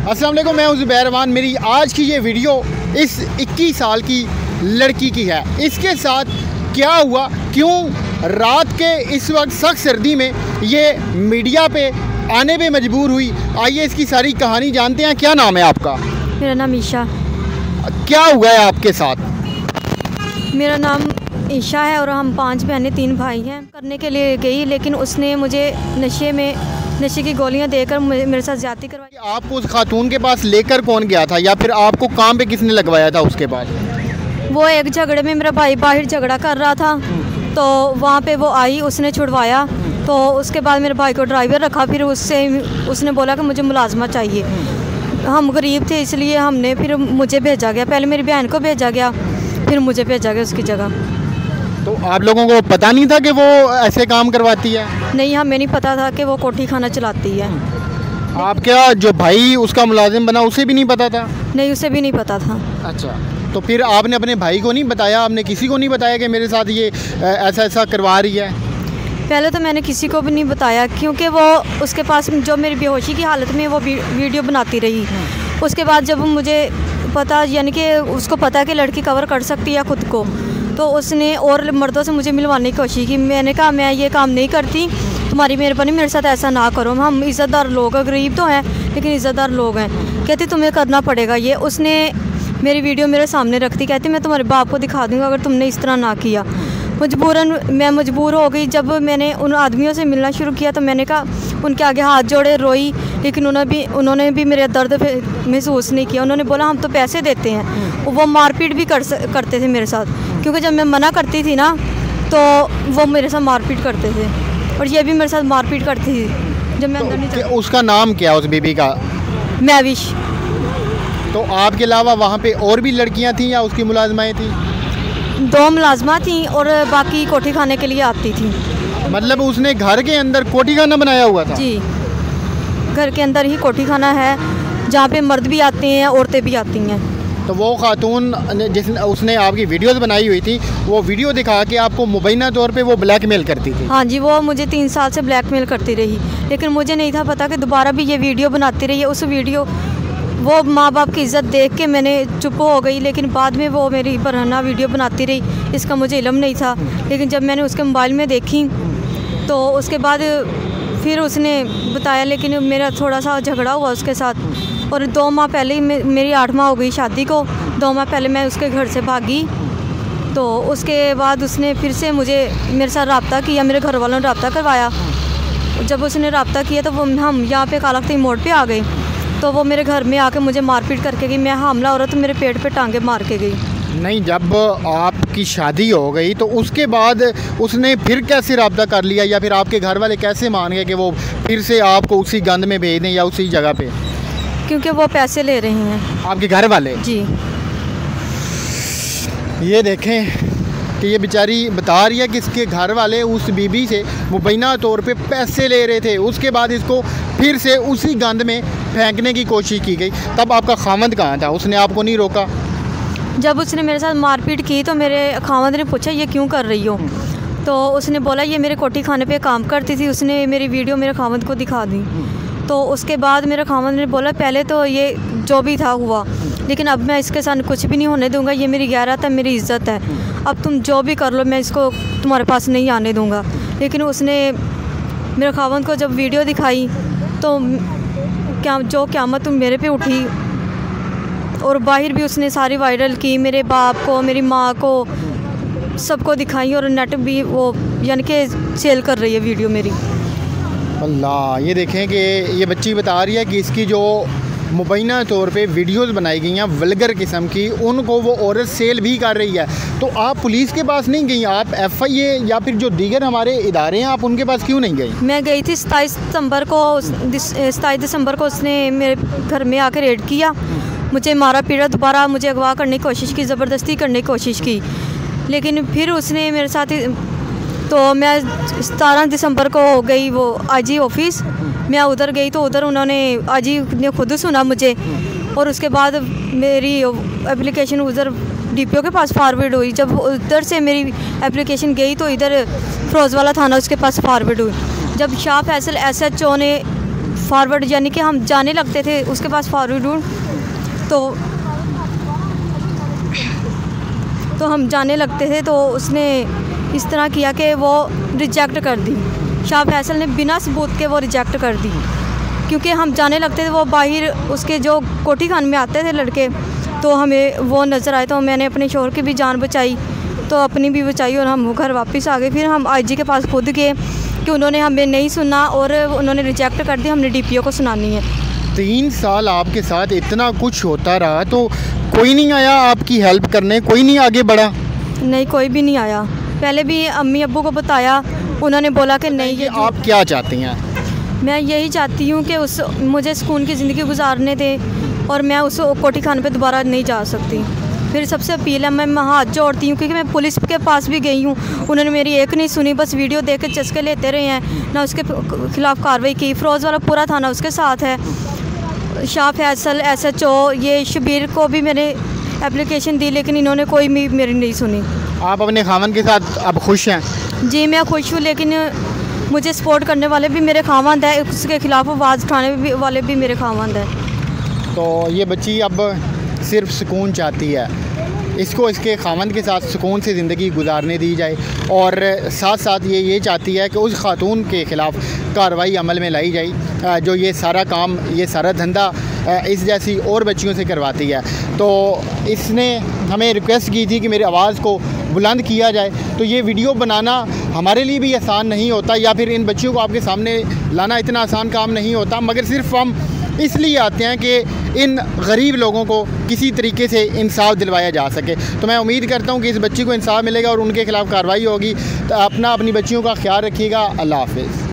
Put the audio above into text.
अस्सलाम वालेकुम, मैं हूं ज़ुबैर रहमान। मेरी आज की ये वीडियो इस 21 साल की लड़की की है। इसके साथ क्या हुआ, क्यों रात के इस वक्त सख्त सर्दी में ये मीडिया पे आने पे मजबूर हुई, आइए इसकी सारी कहानी जानते हैं। क्या नाम है आपका? मेरा नाम ईशा। क्या हुआ है आपके साथ? मेरा नाम ईशा है और हम 5 बहनें 3 भाई हैं। करने के लिए गई, लेकिन उसने मुझे नशे की गोलियां देकर मेरे साथ ज्यादती करवाई। आपको उस खातून के पास लेकर कौन गया था, या फिर आपको काम पे किसने लगवाया था उसके पास? वो एक झगड़े में मेरा भाई बाहर झगड़ा कर रहा था, तो वहाँ पे वो आई, उसने छुड़वाया। तो उसके बाद मेरे भाई को ड्राइवर रखा, फिर उसने बोला कि मुझे मुलाजमा चाहिए। हम गरीब थे, इसलिए हमने फिर मुझे भेजा गया। पहले मेरी बहन को भेजा गया, फिर मुझे भेजा गया उसकी जगह। तो आप लोगों को पता नहीं था कि वो ऐसे काम करवाती है? नहीं, हमें नहीं पता था कि वो कोठी खाना चलाती है। आप क्या जो भाई उसका मुलाजिम बना उसे भी नहीं पता था? नहीं, उसे भी नहीं पता था। अच्छा, तो फिर आपने अपने भाई को नहीं बताया? आपने किसी को नहीं बताया कि मेरे साथ ये ऐसा करवा रही है? पहले तो मैंने किसी को भी नहीं बताया, क्योंकि वो उसके पास जो मेरी बेहोशी की हालत में वो वीडियो बनाती रही। उसके बाद जब मुझे पता, यानी कि उसको पता कि लड़की कवर कर सकती है खुद को, तो उसने और मर्दों से मुझे मिलवाने की कोशिश की। मैंने कहा मैं ये काम नहीं करती, तुम्हारी मेहरबानी मेरे साथ ऐसा ना करो। हम इज़्ज़तदार लोग हैं, गरीब तो हैं लेकिन इज़्ज़तदार लोग हैं। कहती तुम्हें करना पड़ेगा ये। उसने मेरी वीडियो मेरे सामने रखती, कहती मैं तुम्हारे बाप को दिखा दूँगा अगर तुमने इस तरह ना किया। मजबूरन मैं मजबूर हो गई। जब मैंने उन आदमियों से मिलना शुरू किया तो मैंने कहा, उनके आगे हाथ जोड़े, रोई, लेकिन उन्होंने भी मेरे दर्द महसूस नहीं किया। उन्होंने बोला हम तो पैसे देते हैं। वो मारपीट भी करते थे मेरे साथ, क्योंकि जब मैं मना करती थी ना तो वो मेरे साथ मारपीट करते थे, और ये भी मेरे साथ मारपीट करती थी जब मैं अंदर नहीं जाती। उसका नाम क्या उस बीबी का? महविश। तो आपके अलावा वहाँ पे और भी लड़कियाँ थीं या उसकी मुलाजमाएँ थीं? 2 मुलाजमा थी और बाकी कोठी खाने के लिए आती थी। मतलब उसने घर के अंदर कोठी खाना बनाया हुआ था? जी, घर के अंदर ही कोठी खाना है, जहाँ पे मर्द भी आते हैं, औरतें भी आती हैं। तो वो खातून जिसने उसने आपकी वीडियोस बनाई हुई थी, वो वीडियो दिखा के आपको मुबैना तौर पे वो ब्लैकमेल करती थी? हाँ जी, वो मुझे 3 साल से ब्लैकमेल करती रही, लेकिन मुझे नहीं था पता कि दोबारा भी ये वीडियो बनाती रही है। उस वीडियो वो माँ बाप की इज़्ज़त देख के मैंने चुप हो गई, लेकिन बाद में वो मेरी बरहना वीडियो बनाती रही, इसका मुझे इल्म नहीं था। लेकिन जब मैंने उसके मोबाइल में देखी तो उसके बाद फिर उसने बताया, लेकिन मेरा थोड़ा सा झगड़ा हुआ उसके साथ। और 2 माह पहले ही मेरी 8 माह हो गई शादी को। 2 माह पहले मैं उसके घर से भागी, तो उसके बाद उसने फिर से मेरे साथ रब्ता किया, मेरे घर वालों ने रब्ता करवाया। जब उसने रब्ता किया तो हम यहाँ पे काला खतीम मोड़ पे आ गए, तो वो मेरे घर में आके मुझे मारपीट करके गई। मैं हामला औरत तो मेरे पेट पे टांगे मार के गई। नहीं, जब आपकी शादी हो गई तो उसके बाद उसने फिर कैसे रब्ता कर लिया, या फिर आपके घर वाले कैसे मान गए कि वो फिर से आपको उसी गंद में भेज दें या उसी जगह पे? क्योंकि वो पैसे ले रहे हैं। आपके घर वाले? जी। ये देखें कि ये बेचारी बता रही है कि इसके घर वाले उस बीबी से मुबैना तौर पे पैसे ले रहे थे। उसके बाद इसको फिर से उसी गंद में फेंकने की कोशिश की गई। तब आपका खामद कहाँ था? उसने आपको नहीं रोका? जब उसने मेरे साथ मारपीट की तो मेरे खामद ने पूछा ये क्यों कर रही हो, तो उसने बोला ये मेरे कोठी खाने पे काम करती थी। उसने मेरी वीडियो मेरे खामद को दिखा दी। तो उसके बाद मेरे खामद ने बोला पहले तो ये जो भी था हुआ, लेकिन अब मैं इसके साथ कुछ भी नहीं होने दूंगा। ये मेरी गैरत है, मेरी इज़्ज़त है। अब तुम जो भी कर लो, मैं इसको तुम्हारे पास नहीं आने दूंगा। लेकिन उसने मेरे खामद को जब वीडियो दिखाई तो क़यामत मेरे पे उठी, और बाहर भी उसने सारी वायरल की, मेरे बाप को, मेरी माँ को, सबको दिखाई, और नेट भी वो यानी कि सेल कर रही है वीडियो मेरी। अल्लाह, ये देखें कि ये बच्ची बता रही है कि इसकी जो मुबैना तौर पे वीडियोस बनाई गई हैं वल्गर किस्म की, उनको वो औरत सेल भी कर रही है। तो आप पुलिस के पास नहीं गई? आप FIA या फिर जो दीगर हमारे इदारे हैं, आप उनके पास क्यों नहीं गई? मैं गई थी 27 दिसंबर को उसने मेरे घर में आकर रेड किया, मुझे मारा पीटा, दोबारा मुझे अगवा करने की कोशिश की, ज़बरदस्ती करने की कोशिश की। लेकिन फिर उसने मेरे साथ, तो मैं 17 दिसंबर को गई वो IG ऑफिस। मैं उधर गई तो उधर उन्होंने IG ने खुद सुना मुझे, और उसके बाद मेरी एप्लीकेशन उधर DPO के पास फॉरवर्ड हुई। जब उधर से मेरी एप्लीकेशन गई तो इधर फिरोज़वाला थाना उसके पास फॉरवर्ड हुई। जब शाह फैसल SHO ने फॉरवर्ड यानी कि हम जाने लगते थे उसके पास फॉरवर्ड रूट, तो हम जाने लगते थे तो उसने इस तरह किया कि वो रिजेक्ट कर दी। शाह फैसल ने बिना सबूत के वो रिजेक्ट कर दी, क्योंकि हम जाने लगते थे। वो बाहर उसके जो कोठी खान में आते थे लड़के, तो हमें वो नज़र आए, तो मैंने अपने शोहर की भी जान बचाई, तो अपनी भी बचाई और हम घर वापस आ गए। फिर हम आईजी के पास खुद गए कि उन्होंने हमें नहीं सुना और उन्होंने रिजेक्ट कर दी, हमने डीपीओ को सुनानी है। 3 साल आपके साथ इतना कुछ होता रहा तो कोई नहीं आया आपकी हेल्प करने, कोई नहीं आगे बढ़ा? नहीं, कोई भी नहीं आया। पहले भी अम्मी अब्बू को बताया, उन्होंने बोला कि नहीं। ये आप क्या चाहती हैं? मैं यही चाहती हूँ कि मुझे सुकून की ज़िंदगी गुजारने दे और मैं उस कोठी खाने पे दोबारा नहीं जा सकती। फिर सबसे अपील है, मैं हाथ जोड़ती हूँ, क्योंकि मैं पुलिस के पास भी गई हूँ, उन्होंने मेरी एक नहीं सुनी, बस वीडियो देख के चस्के लेते रहे हैं, ना उसके खिलाफ़ कार्रवाई की। फ़िरोज़ वाला पूरा थाना उसके साथ है। शाह फैसल SHO ये शबीर को भी मैंने एप्लीकेशन दी, लेकिन इन्होंने कोई भी मेरी नहीं सुनी। आप अपने खामन के साथ अब खुश हैं? जी मैं खुश हूँ, लेकिन मुझे सपोर्ट करने वाले भी मेरे खामंद है, उसके ख़िलाफ़ आवाज़ उठाने वाले भी मेरे खामंद है। तो ये बच्ची अब सिर्फ सुकून चाहती है, इसको इसके खामंद के साथ सुकून से ज़िंदगी गुजारने दी जाए, और साथ साथ ये चाहती है कि उस खातून के ख़िलाफ़ कार्रवाई अमल में लाई जाए जो ये सारा काम, ये सारा धंधा इस जैसी और बच्चियों से करवाती है। तो इसने हमें रिक्वेस्ट की थी कि मेरी आवाज़ को बुलंद किया जाए। तो ये वीडियो बनाना हमारे लिए भी आसान नहीं होता, या फिर इन बच्चियों को आपके सामने लाना इतना आसान काम नहीं होता, मगर सिर्फ हम इसलिए आते हैं कि इन गरीब लोगों को किसी तरीके से इंसाफ दिलवाया जा सके। तो मैं उम्मीद करता हूँ कि इस बच्ची को इंसाफ मिलेगा और उनके ख़िलाफ़ कार्रवाई होगी। तो अपनी बच्चियों का ख्याल रखिएगा। अल्लाह हाफ़िज़।